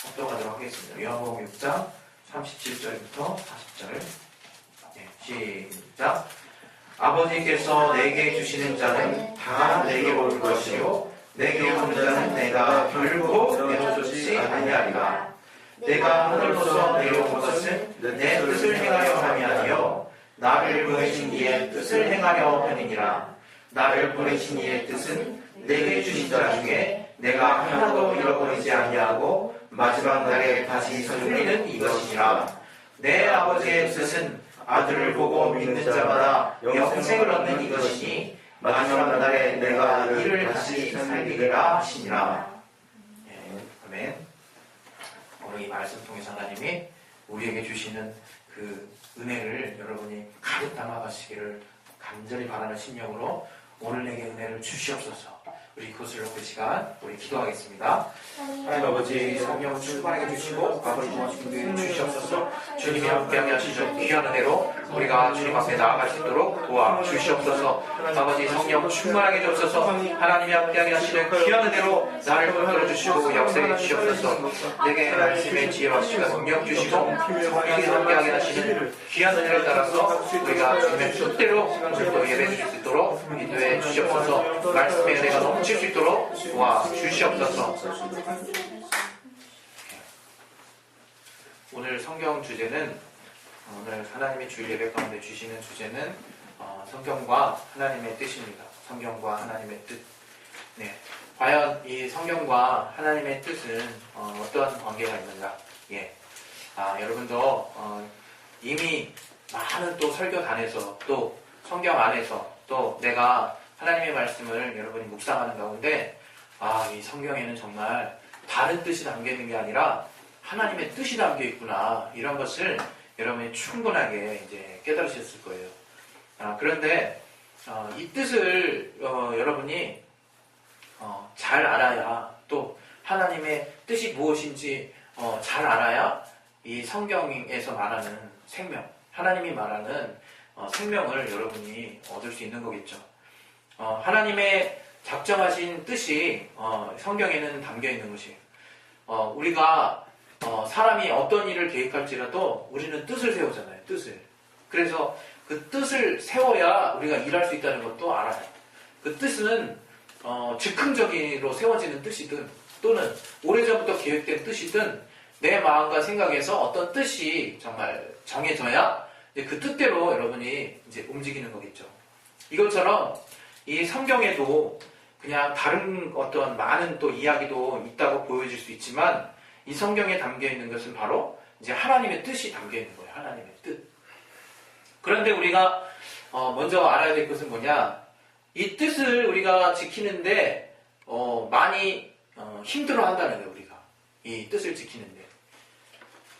합독하도록 하겠습니다. 요한복음 6장 37절부터 40절. 시작. 아버지께서 내게 주시는 자는 다 내게 올 것이요 내게 오는 자는 내가 결코 내어주지 아니하리라. 내가 하늘로서 내려온 것은 내 뜻을 행하려 함이 아니요 나를 보내신 이의 뜻을 행하려 함이니라. 나를 보내신 이의 뜻은 내게 주신 자 중에 내가 하나도 잃어버리지 아니하고 마지막 날에 다시 살리는 이것이니라. 내 아버지의 뜻은 아들을 보고 믿는 자마다 영생을 얻는 이것이니 마지막 날에 내가 이를 다시 살리리라 하시니라. 아멘. 오늘 이 말씀 통해서 하나님이 우리에게 주시는 그 은혜를 여러분이 가득 담아가시기를 간절히 바라는 심령으로 오늘 내게 은혜를 주시옵소서. 우리 그것을 놓고 시간 우리 기도하겠습니다. 하나님 아버지 성령 충만하게 주시고 앞으로 도와주시는 주시옵소서. 주님이 함께하게 하시죠. 귀한 은혜로 우리가 주님 앞에 나아갈 수 있도록 도와주시옵소서. 아버지 성령 충만하게 주옵소서. 하나님이 함께하게 하시는 귀한 은혜로 나를 붙들어주시고 역사해 주시옵소서. 내게 말씀의 지혜와 시간 능력 주시고 성령이 함께하게 하시는 귀한 은혜를 따라서 우리가 주님의 뜻대로 오늘도 예배 드릴 수 있도록 인도해 주시옵소서. 말씀의 은혜가 넘칠 수 있도록 도와주시옵소서. 오늘 성경 주제는 오늘 하나님의 주일 예배 가운데 주시는 주제는 성경과 하나님의 뜻입니다. 성경과 하나님의 뜻. 네, 과연 이 성경과 하나님의 뜻은 어떠한 관계가 있는가? 여러분도 이미 많은 또 설교단에서 또 성경 안에서 또 내가 하나님의 말씀을 여러분이 묵상하는 가운데 이 성경에는 정말 다른 뜻이 담겨 있는 게 아니라 하나님의 뜻이 담겨 있구나, 이런 것을 여러분이 충분하게 이제 깨달으셨을 거예요. 그런데 이 뜻을 여러분이 잘 알아야, 또 하나님의 뜻이 무엇인지 잘 알아야 이 성경에서 말하는 생명, 하나님이 말하는 생명을 여러분이 얻을 수 있는 거겠죠. 하나님의 작정하신 뜻이 성경에는 담겨 있는 것이에요. 우리가 사람이 어떤 일을 계획할지라도 우리는 뜻을 세우잖아요. 뜻을. 그래서 그 뜻을 세워야 우리가 일할 수 있다는 것도 알아요. 그 뜻은 즉흥적으로 세워지는 뜻이든 또는 오래전부터 계획된 뜻이든 내 마음과 생각에서 어떤 뜻이 정말 정해져야 이제 그 뜻대로 여러분이 이제 움직이는 거겠죠. 이것처럼 이 성경에도 그냥 다른 어떤 많은 또 이야기도 있다고 보여질 수 있지만 이 성경에 담겨 있는 것은 바로 이제 하나님의 뜻이 담겨 있는 거예요. 하나님의 뜻. 그런데 우리가 먼저 알아야 될 것은 뭐냐? 이 뜻을 우리가 지키는데 많이 힘들어 한다는 거예요. 우리가 이 뜻을 지키는데.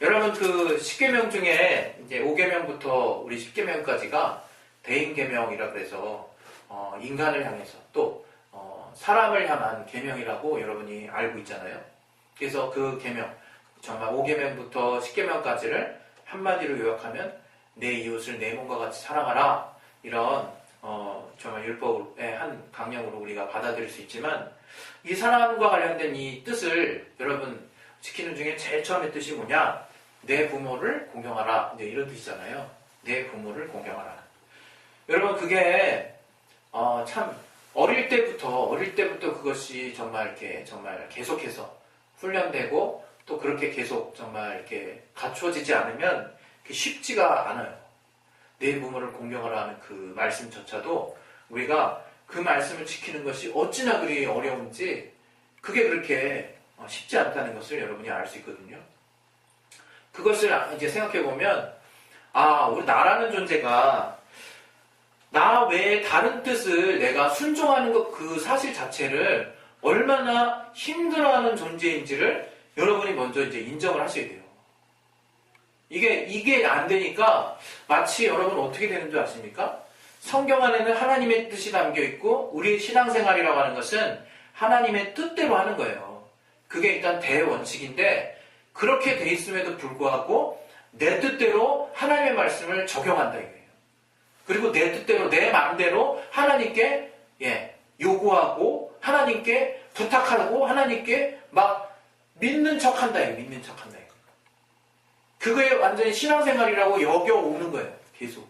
여러분 그 10계명 중에 이제 5계명부터 우리 10계명까지가 대인계명이라 그래서 인간을 향해서 또 사람을 향한 계명이라고 여러분이 알고 있잖아요. 그래서 그 계명, 정말 5계명부터 10계명까지를 한마디로 요약하면 내 이웃을 내 몸과 같이 사랑하라, 이런 정말 율법의 한 강령으로 우리가 받아들일 수 있지만, 이 사람과 관련된 이 뜻을 여러분 지키는 중에 제일 처음의 뜻이 뭐냐? 내 부모를 공경하라, 이제 이런 뜻이잖아요. 내 부모를 공경하라. 여러분 그게 참 어릴 때부터 그것이 정말 계속해서 훈련되고 또 그렇게 계속 정말 이렇게 갖추어지지 않으면 쉽지가 않아요. 내 부모를 공경하라 하는 그 말씀조차도 우리가 그 말씀을 지키는 것이 어찌나 그리 어려운지, 그게 그렇게 쉽지 않다는 것을 여러분이 알 수 있거든요. 그것을 이제 생각해 보면 우리 나라는 존재가 나 외에 다른 뜻을 내가 순종하는 것, 그 사실 자체를 얼마나 힘들어하는 존재인지를 여러분이 먼저 이제 인정을 하셔야 돼요. 이게 안 되니까 마치 여러분 어떻게 되는 줄 아십니까? 성경 안에는 하나님의 뜻이 담겨 있고 우리의 신앙생활이라고 하는 것은 하나님의 뜻대로 하는 거예요. 그게 일단 대원칙인데, 그렇게 돼 있음에도 불구하고 내 뜻대로 하나님의 말씀을 적용한다 이거예요. 그리고 내 뜻대로 내 마음대로 하나님께 요구하고 하나님께 부탁하고 하나님께 막 믿는 척한다, 이거. 믿는 척한다, 이거. 그거에 완전히 신앙생활이라고 여겨오는 거예요. 계속.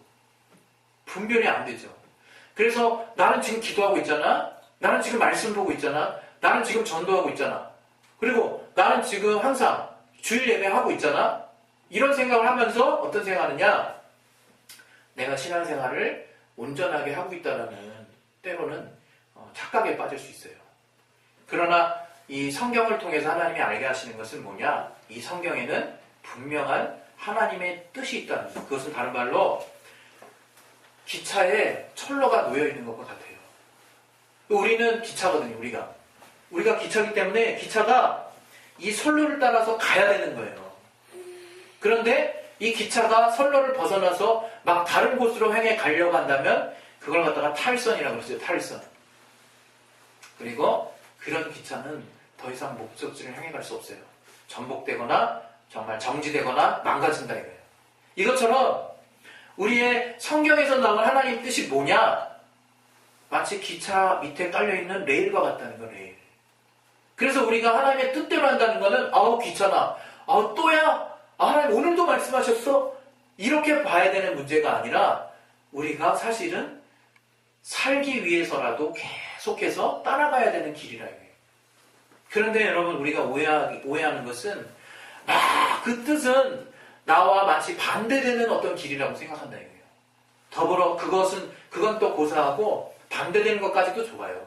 분별이 안 되죠. 그래서 나는 지금 기도하고 있잖아. 나는 지금 말씀 보고 있잖아. 나는 지금 전도하고 있잖아. 그리고 나는 지금 항상 주일 예배하고 있잖아. 이런 생각을 하면서 어떤 생각하느냐? 내가 신앙생활을 온전하게 하고 있다는 때로는 착각에 빠질 수 있어요. 그러나 이 성경을 통해서 하나님이 알게 하시는 것은 뭐냐? 이 성경에는 분명한 하나님의 뜻이 있다는 것. 그것은 다른 말로 기차에 철로가 놓여 있는 것과 같아요. 우리는 기차거든요. 우리가 기차이기 때문에 기차가 이 선로를 따라서 가야 되는 거예요. 그런데 이 기차가 선로를 벗어나서 막 다른 곳으로 향해 가려고 한다면 그걸 갖다가 탈선이라고 그러죠. 탈선. 그리고 그런 기차는 더 이상 목적지를 향해 갈 수 없어요. 전복되거나 정말 정지되거나 망가진다 이거예요. 이것처럼 우리의 성경에서 나온 하나님 뜻이 뭐냐? 마치 기차 밑에 깔려있는 레일과 같다는 거예요. 레일. 그래서 우리가 하나님의 뜻대로 한다는 거는 아우 귀찮아. 아우 또야? 하나님 오늘도 말씀하셨어? 이렇게 봐야 되는 문제가 아니라 우리가 사실은 살기 위해서라도 계속해서 따라가야 되는 길이라 이거예요. 그런데 여러분 우리가 오해하는 것은 그 뜻은 나와 마치 반대되는 어떤 길이라고 생각한다 이거예요. 더불어 그건 또 고사하고 반대되는 것까지도 좋아요.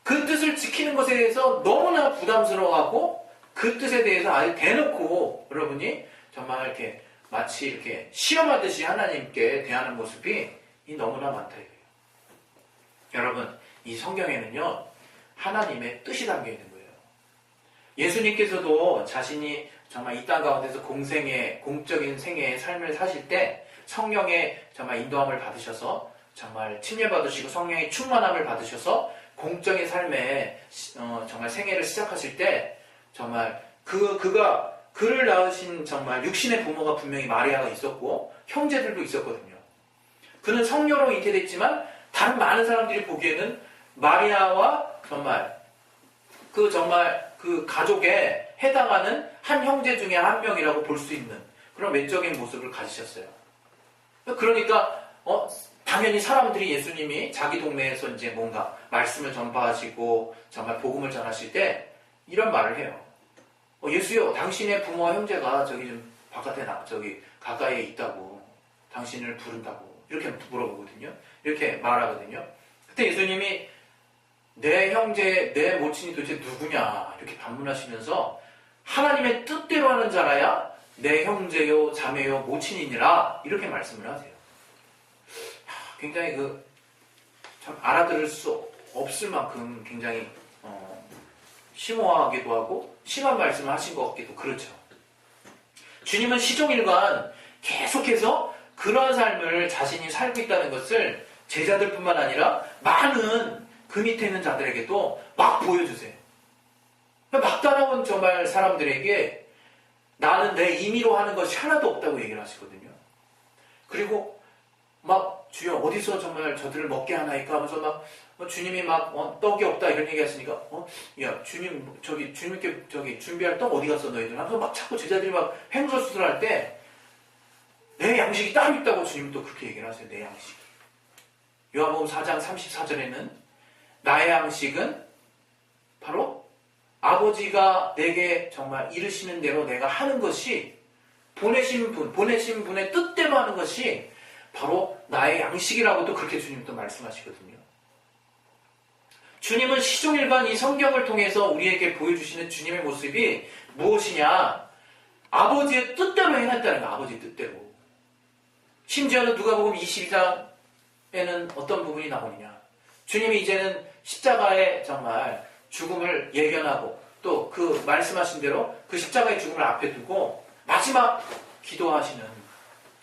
그 뜻을 지키는 것에 대해서 너무나 부담스러워하고 그 뜻에 대해서 아예 대놓고 여러분이 정말 이렇게 마치 이렇게 시험하듯이 하나님께 대하는 모습이 너무나 많다 이거예요. 여러분 이 성경에는요 하나님의 뜻이 담겨 있는 거예요. 예수님께서도 자신이 정말 이 땅 가운데서 공적인 생애의 삶을 사실 때 성령의 정말 인도함을 받으셔서 정말 침례받으시고 성령의 충만함을 받으셔서 공적인 삶에 정말 생애를 시작하실 때 정말 그를 낳으신 정말 육신의 부모가 분명히 마리아가 있었고 형제들도 있었거든요. 그는 성녀로 잉태됐지만 다른 많은 사람들이 보기에는 마리아와 정말 그 가족에 해당하는 한 형제 중에 한 명이라고 볼 수 있는 그런 외적인 모습을 가지셨어요. 그러니까 당연히 사람들이 예수님이 자기 동네에서 이제 뭔가 말씀을 전파하시고 정말 복음을 전하실 때 이런 말을 해요. 예수요, 당신의 부모와 형제가 저기 바깥에 저기 가까이에 있다고 당신을 부른다고 이렇게 물어보거든요. 이렇게 말하거든요. 그때 예수님이 내 형제, 내 모친이 도대체 누구냐 이렇게 반문하시면서 하나님의 뜻대로 하는 자라야 내 형제요, 자매요, 모친이니라 이렇게 말씀을 하세요. 굉장히 참 알아들을 수 없을 만큼 굉장히 심오하기도 하고 심한 말씀을 하신 것 같기도 그렇죠. 주님은 시종일관 계속해서 그러한 삶을 자신이 살고 있다는 것을 제자들뿐만 아니라 많은 그 밑에 있는 자들에게도 막 보여주세요. 막 따라온 정말 사람들에게 나는 내 임의로 하는 것이 하나도 없다고 얘기를 하시거든요. 그리고 막 주여 어디서 정말 저들을 먹게 하나이까 하면서 막 주님이 막 떡이 없다 이런 얘기 하시니까 야 주님 주님께 준비할 떡 어디 갔어 너희들 하면서 막 자꾸 제자들이 막 횡설수설할 때 내 양식이 따로 있다고 주님이 또 그렇게 얘기를 하세요. 내 양식이. 요한복음 4장 34절에는 나의 양식은 바로 아버지가 내게 정말 이르시는 대로 내가 하는 것이 보내신 분의 뜻대로 하는 것이 바로 나의 양식이라고도 그렇게 주님 또 말씀하시거든요. 주님은 시종일관 이 성경을 통해서 우리에게 보여주시는 주님의 모습이 무엇이냐? 아버지의 뜻대로 행했다는 거야. 아버지의 뜻대로. 심지어는 누가복음 22장에는 어떤 부분이 나오느냐? 주님이 이제는 십자가의 정말 죽음을 예견하고 또 그 말씀하신 대로 그 십자가의 죽음을 앞에 두고 마지막 기도하시는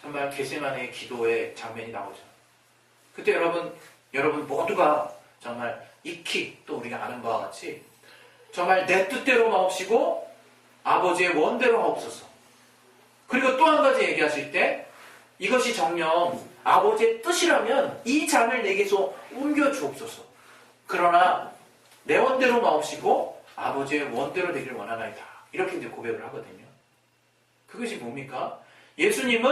정말 겟세마네의 기도의 장면이 나오죠. 그때 여러분 모두가 정말 익히 또 우리가 아는 바와 같이 정말 내 뜻대로 마옵시고 아버지의 원대로 하옵소서. 그리고 또 한 가지 얘기하실 때 이것이 정녕 아버지의 뜻이라면 이 잔을 내게서 옮겨 주옵소서. 그러나 내 원대로 마옵시고 아버지의 원대로 되기를 원하나이다. 이렇게 이제 고백을 하거든요. 그것이 뭡니까? 예수님이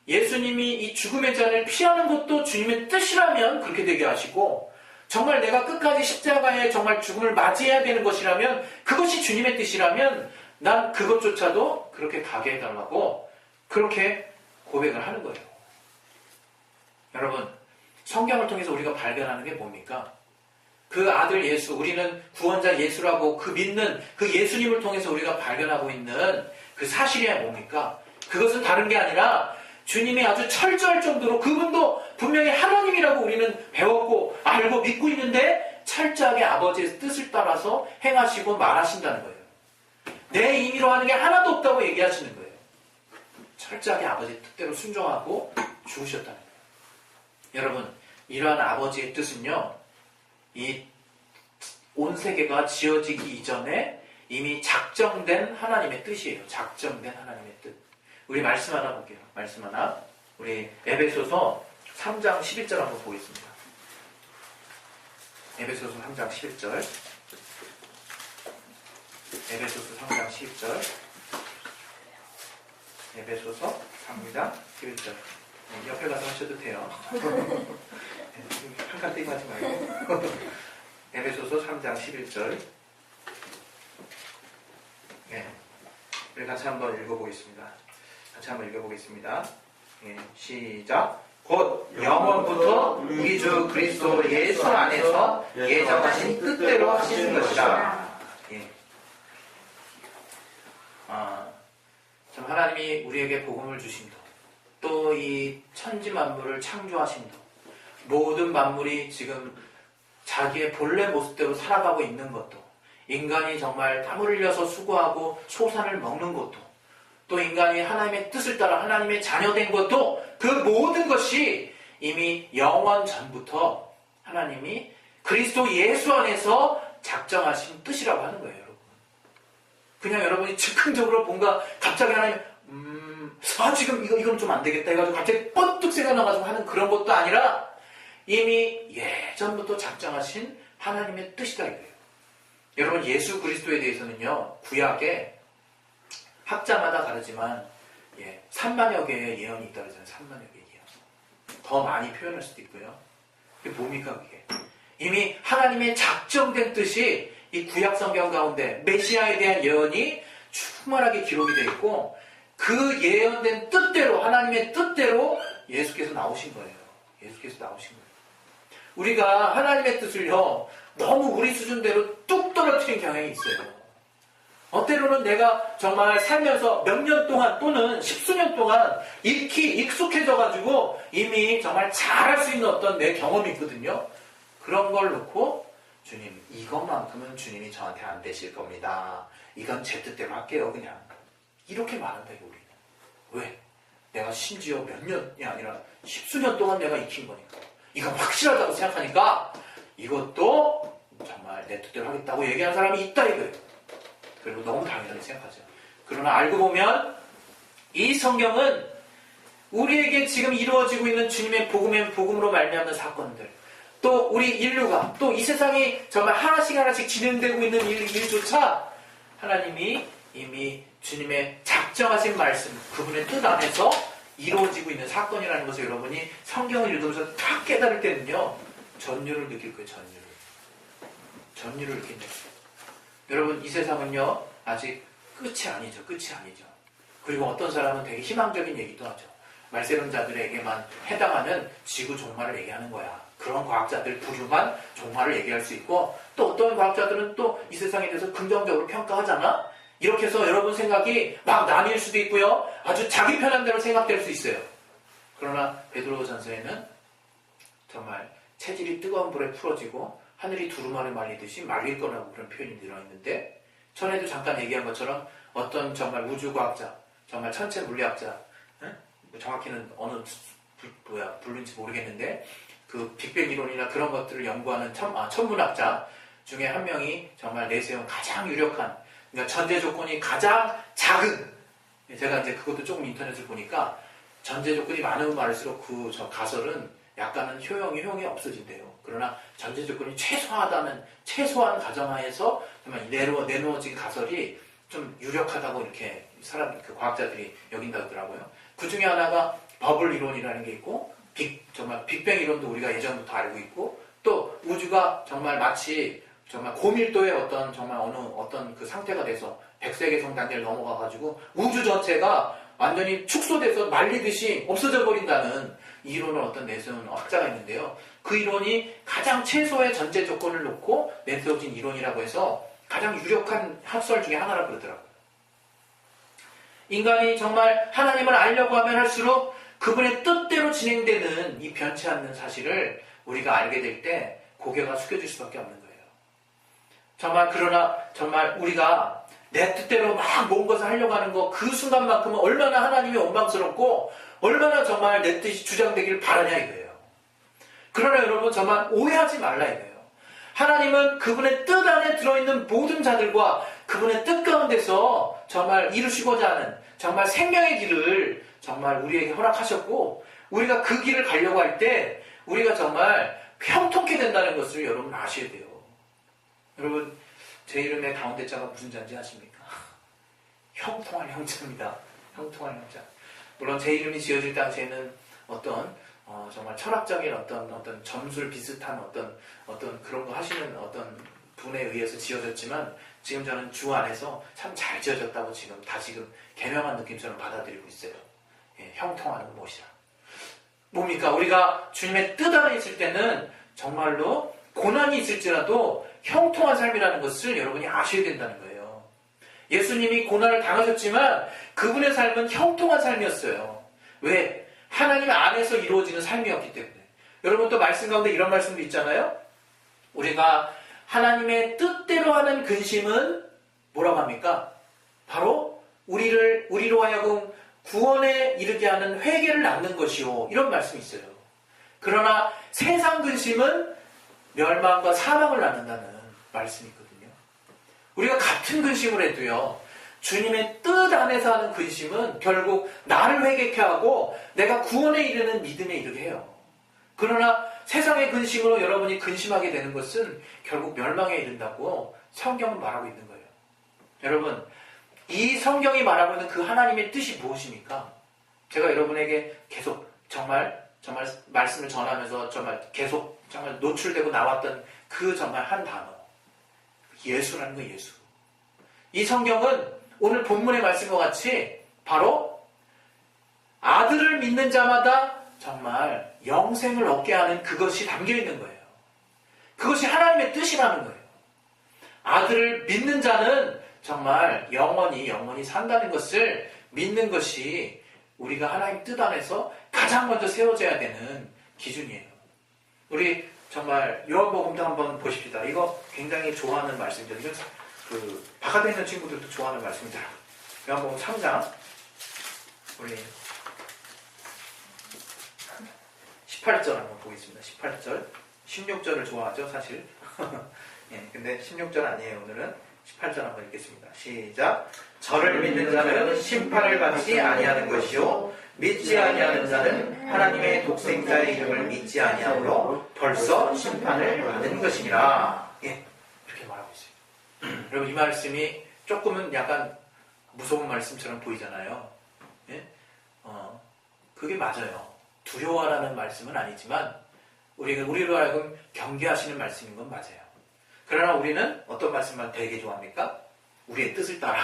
이 죽음의 잔을 피하는 것도 주님의 뜻이라면 그렇게 되게 하시고, 정말 내가 끝까지 십자가에 정말 죽음을 맞이해야 되는 것이라면, 그것이 주님의 뜻이라면 난 그것조차도 그렇게 가게 해달라고 그렇게 고백을 하는 거예요. 여러분, 성경을 통해서 우리가 발견하는 게 뭡니까? 그 아들 예수, 우리는 구원자 예수라고 그 믿는 그 예수님을 통해서 우리가 발견하고 있는 그 사실이 뭡니까? 그것은 다른 게 아니라 주님이 아주 철저할 정도로, 그분도 분명히 하나님이라고 우리는 배웠고 알고 믿고 있는데 철저하게 아버지의 뜻을 따라서 행하시고 말하신다는 거예요. 내 임의로 하는 게 하나도 없다고 얘기하시는 거예요. 철저하게 아버지의 뜻대로 순종하고 죽으셨다는 거예요. 여러분, 이러한 아버지의 뜻은요, 이 온 세계가 지어지기 이전에 이미 작정된 하나님의 뜻이에요. 작정된 하나님의 뜻. 우리 말씀 하나 볼게요. 말씀 하나. 우리 에베소서 3장 11절 한번 보겠습니다. 에베소서 3장 11절. 에베소서 3장 11절. 에베소서 3장 11절. 옆에 가서 하셔도 돼요. 한칸 떼고 하지 말고. 에베소서 3장 11절. 네. 우리 같이 한번 읽어보겠습니다. 네, 시작. 곧 영원부터 우리 주 그리스도 예수 안에서 예정하신 뜻대로 하시는 것이다. 예. 참 하나님이 우리에게 복음을 주심도, 또 이 천지 만물을 창조하심도, 모든 만물이 지금 자기의 본래 모습대로 살아가고 있는 것도, 인간이 정말 땀을 흘려서 수고하고 소산을 먹는 것도, 또 인간이 하나님의 뜻을 따라 하나님의 자녀된 것도, 그 모든 것이 이미 영원 전부터 하나님이 그리스도 예수 안에서 작정하신 뜻이라고 하는 거예요, 여러분. 그냥 여러분이 즉흥적으로 뭔가 갑자기 하나님, 지금 이건 좀 안 되겠다 해가지고 갑자기 뻔뜩 생각나가지고 하는 그런 것도 아니라 이미 예전부터 작정하신 하나님의 뜻이다 이거예요. 여러분, 예수 그리스도에 대해서는요, 구약에 학자마다 다르지만 3만여 개의 예언이 있다고 하잖아요. 3만여 개의 예언. 더 많이 표현할 수도 있고요. 그게 뭡니까 그게? 이미 하나님의 작정된 뜻이 이 구약 성경 가운데 메시아에 대한 예언이 충만하게 기록이 되어 있고, 그 예언된 뜻대로, 하나님의 뜻대로 예수께서 나오신 거예요. 예수께서 나오신 거예요. 우리가 하나님의 뜻을요, 너무 우리 수준대로 뚝 떨어뜨린 경향이 있어요. 때로는 내가 정말 살면서 몇 년 동안 또는 십수년 동안 익숙해져가지고 이미 정말 잘할 수 있는 어떤 내 경험이 있거든요. 그런 걸 놓고 주님, 이것만큼은 주님이 저한테 안 되실 겁니다. 이건 제 뜻대로 할게요, 그냥. 이렇게 말한다, 우리는. 왜? 내가 심지어 몇 년이 아니라 십수년 동안 내가 익힌 거니까. 이건 확실하다고 생각하니까 이것도 정말 내 뜻대로 하겠다고 얘기하는 사람이 있다 이거예요. 그리고 너무 당연하게 생각하죠. 그러나 알고 보면 이 성경은 우리에게 지금 이루어지고 있는 주님의 복음으로 말미암는 사건들, 또 우리 인류가, 또 이 세상이 정말 하나씩 진행되고 있는 일조차 하나님이 이미 주님의 작정하신 말씀, 그분의 뜻 안에서 이루어지고 있는 사건이라는 것을 여러분이 성경을 읽으면서 딱 깨달을 때는요, 전율을 느낄 거예요. 전율을 느낀다. 여러분, 이 세상은요, 아직 끝이 아니죠. 그리고 어떤 사람은 되게 희망적인 얘기도 하죠. 말세론자들에게만 해당하는 지구 종말을 얘기하는 거야. 그런 과학자들 부류만 종말을 얘기할 수 있고, 또 어떤 과학자들은 또 이 세상에 대해서 긍정적으로 평가하잖아. 이렇게 해서 여러분 생각이 막 나뉠 수도 있고요, 아주 자기 편한 대로 생각될 수 있어요. 그러나 베드로전서에는 정말 체질이 뜨거운 불에 풀어지고 하늘이 두루마리 말리듯이 말릴 거라고 그런 표현이 들어있는데, 전에도 잠깐 얘기한 것처럼 어떤 정말 우주과학자, 정말 천체 물리학자, 정확히는 어느 부류인지 모르겠는데, 그 빅뱅 이론이나 그런 것들을 연구하는 천문학자 중에 한 명이 정말 내세운 가장 유력한, 그러니까 전제 조건이 가장 작은, 제가 이제 그것도 조금 인터넷을 보니까 전제 조건이 많으면 많을수록 그 가설은 약간은 효용이 없어진대요. 그러나 전제 조건이 최소한 가정하에서 정말 내놓아진 가설이 좀 유력하다고 이렇게 그 과학자들이 여긴다 그러더라고요. 그 중에 하나가 버블 이론이라는 게 있고, 정말 빅뱅 이론도 우리가 예전부터 알고 있고, 또 우주가 정말 마치 정말 고밀도의 정말 어떤 그 상태가 돼서 백색의 단계를 넘어가가지고 우주 전체가 완전히 축소돼서 말리듯이 없어져 버린다는 이론을 내세운 학자가 있는데요. 그 이론이 가장 최소의 전제 조건을 놓고 내세워진 이론이라고 해서 가장 유력한 학설 중에 하나라고 그러더라고요. 인간이 정말 하나님을 알려고 하면 할수록 그분의 뜻대로 진행되는 이 변치 않는 사실을 우리가 알게 될 때 고개가 숙여질 수밖에 없는 거예요. 그러나 정말 우리가 내 뜻대로 막 모든 것을 하려고 하는 그 순간만큼은 얼마나 하나님이 원망스럽고 얼마나 정말 내 뜻이 주장되길 바라냐 이거예요. 그러나 여러분 정말 오해하지 말라 이거예요. 하나님은 그분의 뜻 안에 들어있는 모든 자들과 그분의 뜻 가운데서 정말 이루시고자 하는 정말 생명의 길을 정말 우리에게 허락하셨고, 우리가 그 길을 가려고 할 때 우리가 정말 형통케 된다는 것을 여러분 아셔야 돼요. 여러분, 제 이름의 가운데 자가 무슨 자인지 아십니까? 형통할 형자입니다. 형통할 형자. 물론 제 이름이 지어질 당시에는 정말 철학적인 어떤 점술 비슷한 어떤 그런 거 하시는 어떤 분에 의해서 지어졌지만, 지금 저는 주 안에서 참 잘 지어졌다고 지금 개명한 느낌처럼 받아들이고 있어요. 예, 형통하는 못이라. 뭡니까? 우리가 주님의 뜻 안에 있을 때는 정말로 고난이 있을지라도 형통한 삶이라는 것을 여러분이 아셔야 된다는 거예요. 예수님이 고난을 당하셨지만 그분의 삶은 형통한 삶이었어요. 왜? 하나님 안에서 이루어지는 삶이었기 때문에. 여러분 또 말씀 가운데 이런 말씀도 있잖아요. 우리가 하나님의 뜻대로 하는 근심은 뭐라고 합니까? 바로 우리로 하여금 구원에 이르게 하는 회개를 낳는 것이요. 이런 말씀이 있어요. 그러나 세상 근심은 멸망과 사망을 낳는다는 말씀이 있거든요. 우리가 같은 근심을 해도요, 주님의 뜻 안에서 하는 근심은 결국 나를 회개케 하고 내가 구원에 이르는 믿음에 이르게 해요. 그러나 세상의 근심으로 여러분이 근심하게 되는 것은 결국 멸망에 이른다고 성경은 말하고 있는 거예요. 여러분, 이 성경이 말하고 있는 그 하나님의 뜻이 무엇입니까? 제가 여러분에게 계속 정말 말씀을 전하면서 정말 계속 정말 노출되고 나왔던 그 정말 한 단어, 예수라는 거, 예수. 이 성경은 오늘 본문의 말씀과 같이 바로 아들을 믿는 자마다 정말 영생을 얻게 하는 그것이 담겨 있는 거예요. 그것이 하나님의 뜻이라는 거예요. 아들을 믿는 자는 정말 영원히 산다는 것을 믿는 것이 우리가 하나님 뜻 안에서 가장 먼저 세워져야 되는 기준이에요. 우리 정말 요한복음도 한번 보십시다. 이거 굉장히 좋아하는 말씀이죠. 이건 바깥에 있는 친구들도 좋아하는 말씀이더라고요. 요한복음 3장 우리 18절 한번 보겠습니다. 18절 16절을 좋아하죠 사실. 예, 근데 16절 아니에요. 오늘은 18절 한번 읽겠습니다. 시작. 저를 믿는 자는 심판을 받지 아니하는 것이요 믿지 아니하는 자는 하나님의 독생자의 이름을 믿지 아니하므로 벌써 심판을 받은 것이니라. 예, 이렇게 말하고 있어요. 여러분, 이 말씀이 조금은 약간 무서운 말씀처럼 보이잖아요. 예? 그게 맞아요. 두려워하라는 말씀은 아니지만 우리로 하여금 경계하시는 말씀인 건 맞아요. 그러나 우리는 어떤 말씀만 되게 좋아합니까? 우리의 뜻을 따라.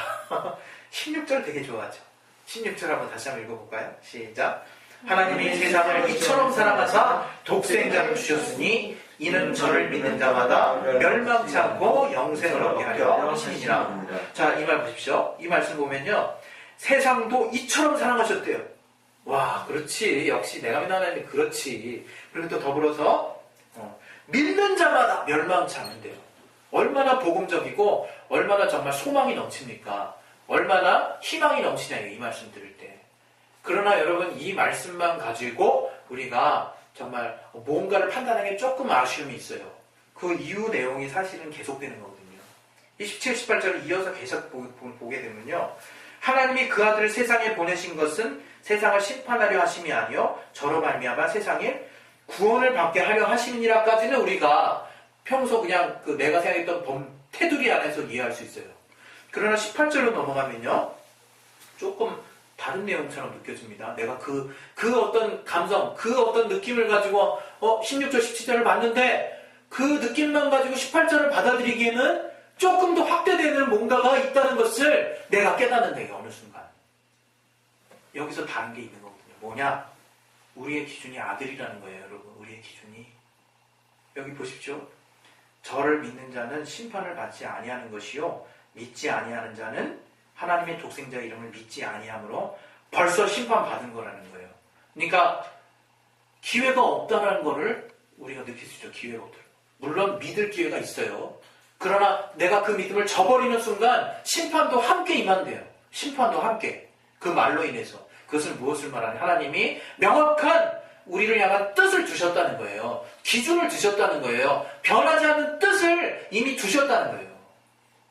16절 되게 좋아하죠. 16절 한번 다시 한번 읽어볼까요? 시작. 하나님이 세상을 이처럼 사랑하사 독생자를 주셨으니 이는 저를 믿는 자마다 멸망치 않고 영생을 얻게 하려 하심이니라. 자, 이 말 보십시오. 이 말씀 보면요, 세상도 이처럼 사랑하셨대요. 와, 그렇지. 역시 내가 믿는 하나님이 그렇지. 그리고 또 더불어서 믿는 자마다 멸망치 않는데요. 얼마나 복음적이고 얼마나 정말 소망이 넘칩니까? 얼마나 희망이 넘치냐, 이 말씀 들을 때. 그러나 여러분, 이 말씀만 가지고 우리가 정말 뭔가를 판단하기에 조금 아쉬움이 있어요. 그 이후 내용이 사실은 계속되는 거거든요. 27, 18절을 이어서 계속 보게 되면요, 하나님이 그 아들을 세상에 보내신 것은 세상을 심판하려 하심이 아니요 저로 말미암아 세상에 구원을 받게 하려 하심이니라까지는 우리가 평소 그냥 내가 생각했던 테두리 안에서 이해할 수 있어요. 그러나 18절로 넘어가면요, 조금 다른 내용처럼 느껴집니다. 내가 그 어떤 감성, 그 어떤 느낌을 가지고 16절, 17절을 봤는데 그 느낌만 가지고 18절을 받아들이기에는 조금 더 확대되는 뭔가가 있다는 것을 내가 깨닫는다. 어느 순간 여기서 다른 게 있는 거거든요. 뭐냐? 우리의 기준이 아들이라는 거예요. 여러분, 우리의 기준이 여기 보십시오. 저를 믿는 자는 심판을 받지 아니하는 것이요 믿지 아니하는 자는 하나님의 독생자 이름을 믿지 아니하므로 벌써 심판받은 거라는 거예요. 그러니까 기회가 없다는 거를 우리가 느낄 수 있죠. 기회가 없다. 물론 믿을 기회가 있어요. 그러나 내가 그 믿음을 저버리는 순간 심판도 함께 임한대요. 심판도 함께. 그 말로 인해서. 그것은 무엇을 말하냐? 하나님이 명확한 우리를 향한 뜻을 두셨다는 거예요. 기준을 두셨다는 거예요. 변하지 않는 뜻을 이미 두셨다는 거예요.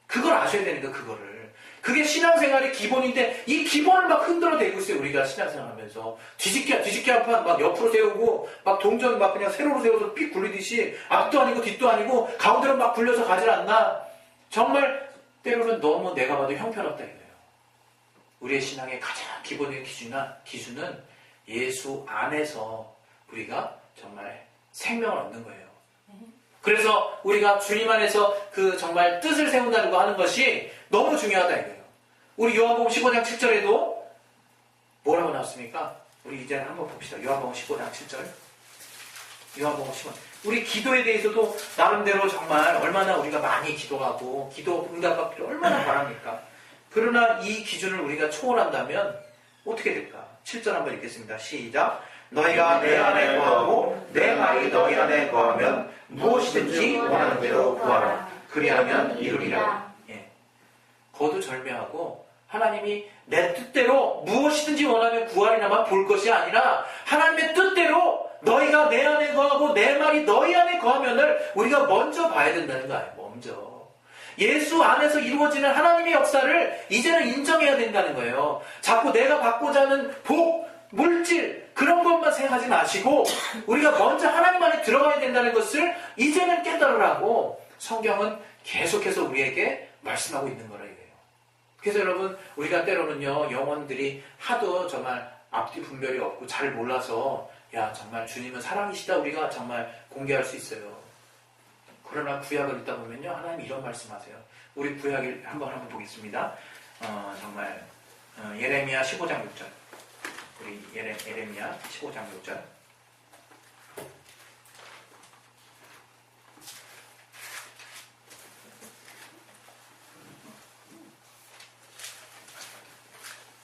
그걸 아셔야 되니까 그거를. 그게 신앙생활의 기본인데 이 기본을 막 흔들어대고 있어요. 우리가 신앙생활 하면서 뒤집게 한판 막 옆으로 세우고 막 동전 막 그냥 세로로 세워서 삑 굴리듯이 앞도 아니고 뒤도 아니고 가운데로 막 굴려서 가질 않나. 정말 때로는 너무 내가 봐도 형편없다 이거예요. 우리의 신앙의 가장 기본적인 기준은 예수 안에서 우리가 정말 생명을 얻는 거예요. 그래서 우리가 주님 안에서 그 정말 뜻을 세운다고 하는 것이 너무 중요하다 이거예요. 우리 요한복음 15장 7절에도 뭐라고 나왔습니까? 우리 이제 한번 봅시다. 요한복음 15장 7절. 요한복음 15장. 우리 기도에 대해서도 나름대로 정말 얼마나 우리가 많이 기도하고 기도 응답받기를 얼마나 바랍니까? 그러나 이 기준을 우리가 초월한다면 어떻게 될까? 7절 한번 읽겠습니다. 시작. 너희가 내 안에 거하고 내 말이 너희 안에 거하면 무엇이든지 원하는 대로 구하라. 그리하면 이루리라. 거두절미하고 하나님이 내 뜻대로 무엇이든지 원하면 구하리라만 볼 것이 아니라 하나님의 뜻대로 너희가 내 안에 거하고 내 말이 너희 안에 거하면을 우리가 먼저 봐야 된다는 거예요. 먼저. 예수 안에서 이루어지는 하나님의 역사를 이제는 인정해야 된다는 거예요. 자꾸 내가 받고자 하는 복, 물질 그런 것만 생각하지 마시고 우리가 먼저 하나님 안에 들어가야 된다는 것을 이제는 깨달으라고 성경은 계속해서 우리에게 말씀하고 있는 거라 이거예요. 그래서 여러분 우리가 때로는요 영혼들이 하도 정말 앞뒤 분별이 없고 잘 몰라서 야 정말 주님은 사랑이시다 우리가 정말 공개할 수 있어요. 그러나 구약을 읽다 보면요 하나님이 이런 말씀하세요. 우리 구약을 한번 보겠습니다. 정말 예레미야 15장 6절. 우리 예레미야 15장 6절.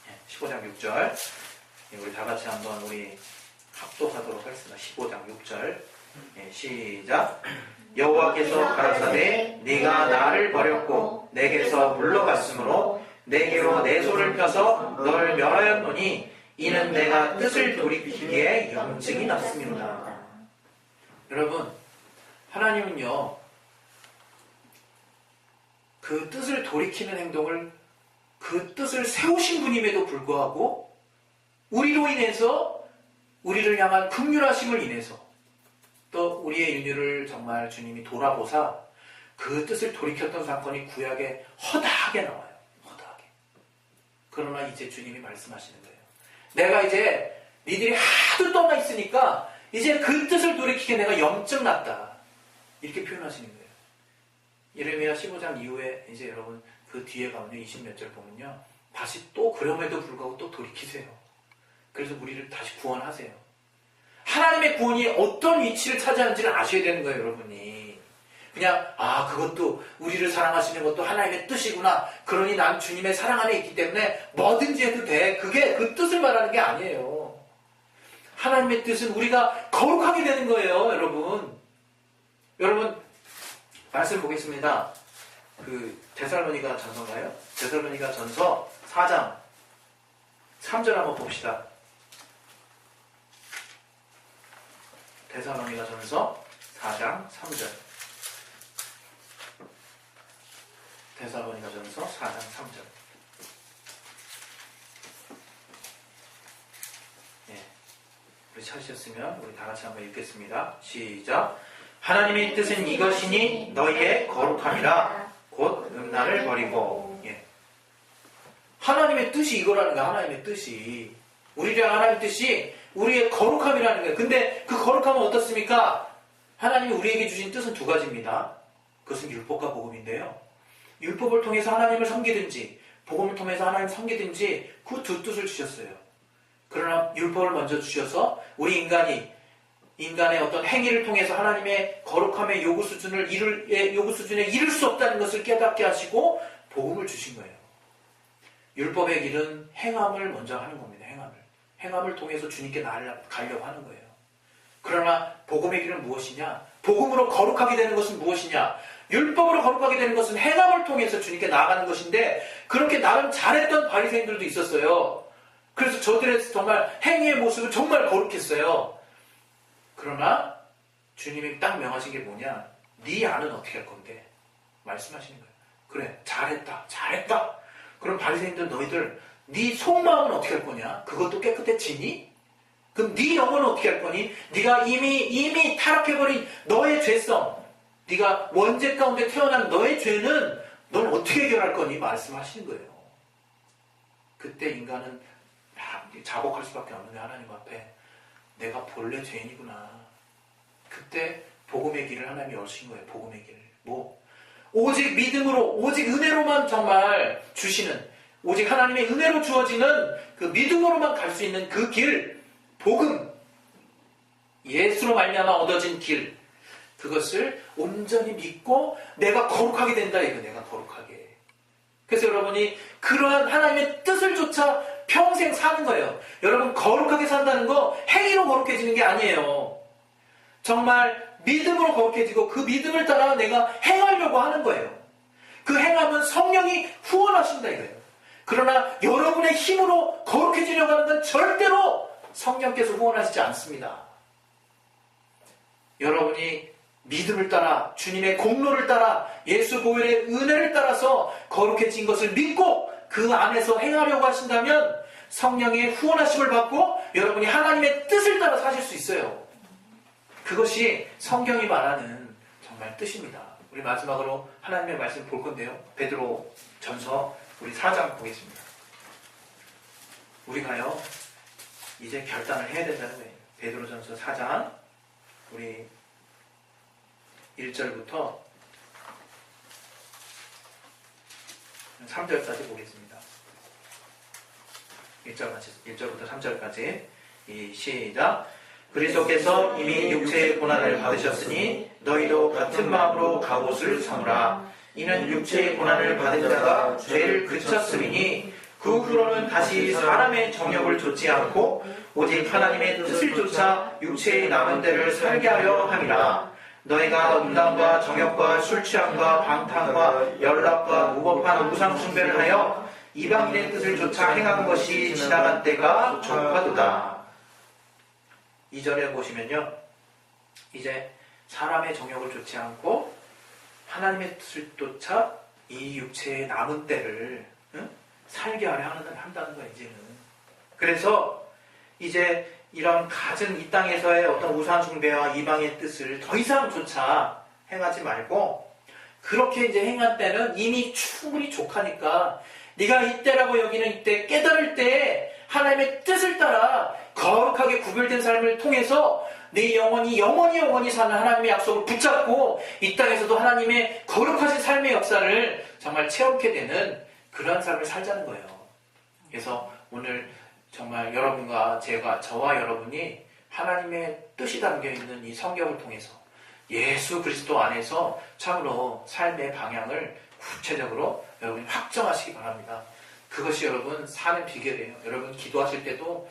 네, 15장 6절. 우리 다 같이 한번 우리 합독하도록 하겠습니다. 15장 6절. 네, 시작. 여호와께서 가라사대 네가 나를 버렸고 내게서 물러갔으므로 내게로 내 손을 펴서 널 멸하였노니 이는 내가 뜻을 돌이키기에 영증이 났음이로다. 여러분 하나님은요 그 뜻을 돌이키는 행동을 그 뜻을 세우신 분임에도 불구하고 우리로 인해서 우리를 향한 긍휼하심을 인해서 또 우리의 윤율을 정말 주님이 돌아보사 그 뜻을 돌이켰던 사건이 구약에 허다하게 나와요. 허다하게. 그러나 이제 주님이 말씀하시는 거예요. 내가 이제 니들이 하도 떠나 있으니까 이제 그 뜻을 돌이키게 내가 영증 났다. 이렇게 표현하시는 거예요. 예레미야 15장 이후에 이제 여러분 그 뒤에 가면요 20몇 절 보면요 다시 또 그럼에도 불구하고 또 돌이키세요. 그래서 우리를 다시 구원하세요. 하나님의 구원이 어떤 위치를 차지하는지를 아셔야 되는 거예요, 여러분이. 그냥 그것도 우리를 사랑하시는 것도 하나님의 뜻이구나. 그러니 난 주님의 사랑 안에 있기 때문에 뭐든지 해도 돼. 그게 그 뜻을 말하는 게 아니에요. 하나님의 뜻은 우리가 거룩하게 되는 거예요, 여러분. 여러분 말씀 보겠습니다. 그 데살로니가 전서인가요? 데살로니가 전서 4장 3절 한번 봅시다. 데살로니가 전서 4장 3절. 데살로니가 전서 4장 3절. 예. 우리 찾으셨으면 우리 다 같이 한번 읽겠습니다. 시작. 하나님의 뜻은 이것이니 너희의 거룩함이라 곧 음란을 버리고. 예. 뜻이 이거라는 거야. 하나님의 뜻이. 우리를 향한 하나님의 뜻이 우리의 거룩함이라는 거예요. 근데 그 거룩함은 어떻습니까? 하나님이 우리에게 주신 뜻은 두 가지입니다. 그것은 율법과 복음인데요. 율법을 통해서 하나님을 섬기든지 복음을 통해서 하나님을 섬기든지 그 두 뜻을 주셨어요. 그러나 율법을 먼저 주셔서 우리 인간의 어떤 행위를 통해서 하나님의 거룩함의 요구 수준에 이를 수 없다는 것을 깨닫게 하시고 복음을 주신 거예요. 율법의 길은 행함을 먼저 하는 겁니다. 행함을 통해서 주님께 가려고 하는 거예요. 그러나 복음의 길은 무엇이냐? 복음으로 거룩하게 되는 것은 무엇이냐? 율법으로 거룩하게 되는 것은 행함을 통해서 주님께 나아가는 것인데 그렇게 나름 잘했던 바리새인들도 있었어요. 그래서 저들의 정말 행위의 모습은 정말 거룩했어요. 그러나 주님이 딱 명하신 게 뭐냐? 네 안은 어떻게 할 건데? 말씀하시는 거예요. 그래, 잘했다. 그럼 바리새인들 너희들 네 속마음은 어떻게 할 거냐? 그것도 깨끗해지니? 그럼 네 영혼은 어떻게 할 거니? 네가 이미 타락해버린 너의 죄성, 네가 원죄 가운데 태어난 너의 죄는 넌 어떻게 해결할 거니? 말씀하시는 거예요. 그때 인간은 자복할 수밖에 없는데 하나님 앞에 내가 본래 죄인이구나. 그때 복음의 길을 하나님이 여신 거예요. 복음의 길을. 오직 믿음으로, 오직 은혜로만 정말 주시는, 오직 하나님의 은혜로 주어지는 그 믿음으로만 갈 수 있는 그 길, 복음, 예수로 말미암아 얻어진 길, 그것을 온전히 믿고 내가 거룩하게 된다. 이거 내가 거룩하게. 그래서 여러분이 그러한 하나님의 뜻을 조차 평생 사는 거예요. 여러분 거룩하게 산다는 거 행위로 거룩해지는 게 아니에요. 정말 믿음으로 거룩해지고 그 믿음을 따라 내가 행하려고 하는 거예요. 그 행함은 성령이 후원하신다 이거예요. 그러나 여러분의 힘으로 거룩해지려고 하는 건 절대로 성령께서 후원하시지 않습니다. 여러분이 믿음을 따라 주님의 공로를 따라 예수 보혈의 은혜를 따라서 거룩해진 것을 믿고 그 안에서 행하려고 하신다면 성령의 후원하심을 받고 여러분이 하나님의 뜻을 따라 사실 수 있어요. 그것이 성경이 말하는 정말 뜻입니다. 우리 마지막으로 하나님의 말씀 볼 건데요. 베드로 전서 우리 4장 보겠습니다. 우리가요 이제 결단을 해야 된다는 거예요. 베드로 전서 4장 우리 1절부터 3절까지 보겠습니다. 1절부터 3절까지 시작. 그리스도께서 이미 육체의 고난을 받으셨으니 너희도 같은 마음으로 갑옷을 삼으라. 이는 육체의 고난을 받은 자가 죄를 그쳤음이니 그 후로는 다시 사람의 정욕을 좇지 않고 오직 하나님의 뜻을 쫓아 육체의 남은 때를 살게 하려 함이라. 너희가 음란과 정욕과 술취함과 방탕과 연락과 무법한 우상 숭배를 하여 이방인의 뜻을 쫓아 행하는 것이 지나간 때가 족하도다. 2절에 보시면요, 이제 사람의 정욕을 좇지 않고 하나님의 뜻을 쫓아 이 육체의 남은 때를 살게 하려 한다는 거예요. 이제는. 그래서 이제 이런 갖은 이 땅에서의 어떤 우상 숭배와 이방의 뜻을 더 이상 쫓아 행하지 말고, 그렇게 이제 행한 때는 이미 충분히 족하니까 네가 이때라고 여기는 이때 깨달을 때 하나님의 뜻을 따라 거룩하게 구별된 삶을 통해서 네 영원히 사는 하나님의 약속을 붙잡고 이 땅에서도 하나님의 거룩하신 삶의 역사를 정말 체험하게 되는 그런 삶을 살자는 거예요. 그래서 오늘 정말 여러분과 저와 여러분이 하나님의 뜻이 담겨있는 이 성경을 통해서 예수 그리스도 안에서 참으로 삶의 방향을 구체적으로 여러분이 확정하시기 바랍니다. 그것이 여러분 사는 비결이에요. 여러분 기도하실 때도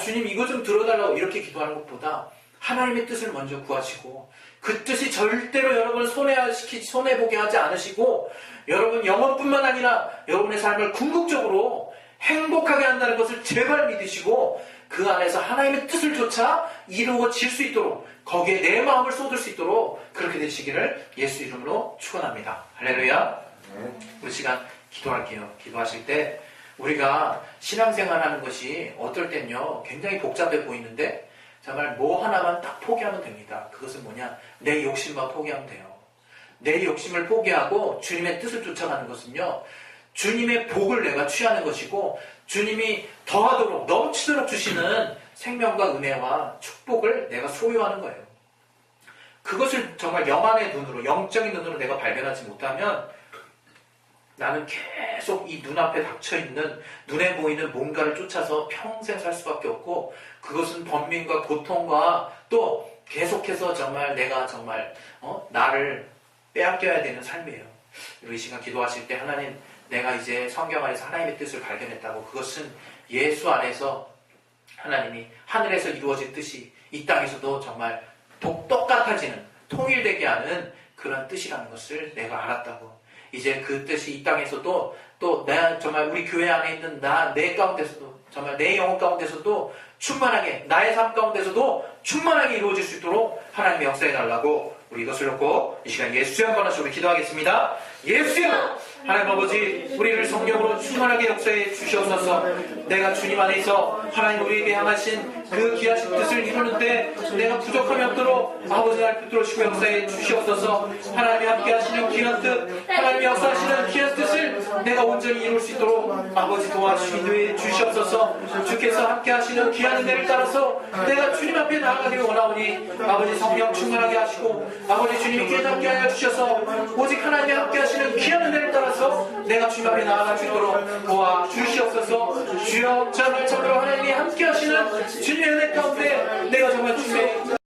주님 이거 좀 들어달라고 이렇게 기도하는 것보다 하나님의 뜻을 먼저 구하시고 그 뜻이 절대로 여러분을 손해보게 하지 않으시고 여러분 영혼뿐만 아니라 여러분의 삶을 궁극적으로 행복하게 한다는 것을 제발 믿으시고 그 안에서 하나님의 뜻을 쫓아 이루어질 수 있도록 거기에 내 마음을 쏟을 수 있도록 그렇게 되시기를 예수 이름으로 축원합니다. 할렐루야. 우리 시간 기도할게요. 기도하실 때 우리가 신앙생활하는 것이 어떨 땐요 굉장히 복잡해 보이는데 정말 뭐 하나만 딱 포기하면 됩니다. 그것은 뭐냐? 내 욕심만 포기하면 돼요. 내 욕심을 포기하고 주님의 뜻을 쫓아가는 것은요 주님의 복을 내가 취하는 것이고 주님이 더하도록 넘치도록 주시는 생명과 은혜와 축복을 내가 소유하는 거예요. 그것을 정말 영안의 눈으로, 영적인 눈으로 내가 발견하지 못하면 나는 계속 이 눈앞에 닥쳐있는, 눈에 보이는 뭔가를 쫓아서 평생 살 수밖에 없고, 그것은 번민과 고통과 또 계속해서 정말 내가 정말 나를 빼앗겨야 되는 삶이에요. 우리 이 시간 기도하실 때 하나님, 내가 이제 성경 안에서 하나님의 뜻을 발견했다고, 그것은 예수 안에서 하나님이 하늘에서 이루어진 뜻이 이 땅에서도 정말 똑같아지는, 통일되게 하는 그런 뜻이라는 것을 내가 알았다고. 이제 그 뜻이 이 땅에서도 또 내가 정말 우리 교회 안에 있는 내 가운데서도, 정말 내 영혼 가운데서도 충만하게, 나의 삶 가운데서도 충만하게 이루어질 수 있도록 하나님의 역사해 달라고, 우리 이것을 놓고 이 시간 예수의 한 번 하시고 기도하겠습니다. 예수여! 하나님 아버지, 우리를 성령으로 충만하게 역사해 주시옵소서. 내가 주님 안에 있어 하나님 우리에게 향하신 그 귀하신 뜻을 이루는데 내가 부족함이 없도록 아버지 날 붙들어주시고 역사해 주시옵소서. 하나님이 함께 하시는 귀한 뜻, 하나님이 역사하시는 귀한 뜻을 내가 온전히 이룰 수 있도록 아버지 도와주시옵소서. 주께서 함께 하시는 귀한 은혜를 따라서 내가 주님 앞에 나아가기를 원하오니 아버지 성령 충만하게 하시고 아버지 주님이 깨닫게 하여 주셔서 오직 하나님이 함께 하시는 귀한 은혜를 따라서 내가 주님 앞에 나아갈 수 있도록 도와주시옵소서. 주여, 정말 참으로 하나님이 함께 하시는 주님의 은혜 가운데 내가 정말 주님의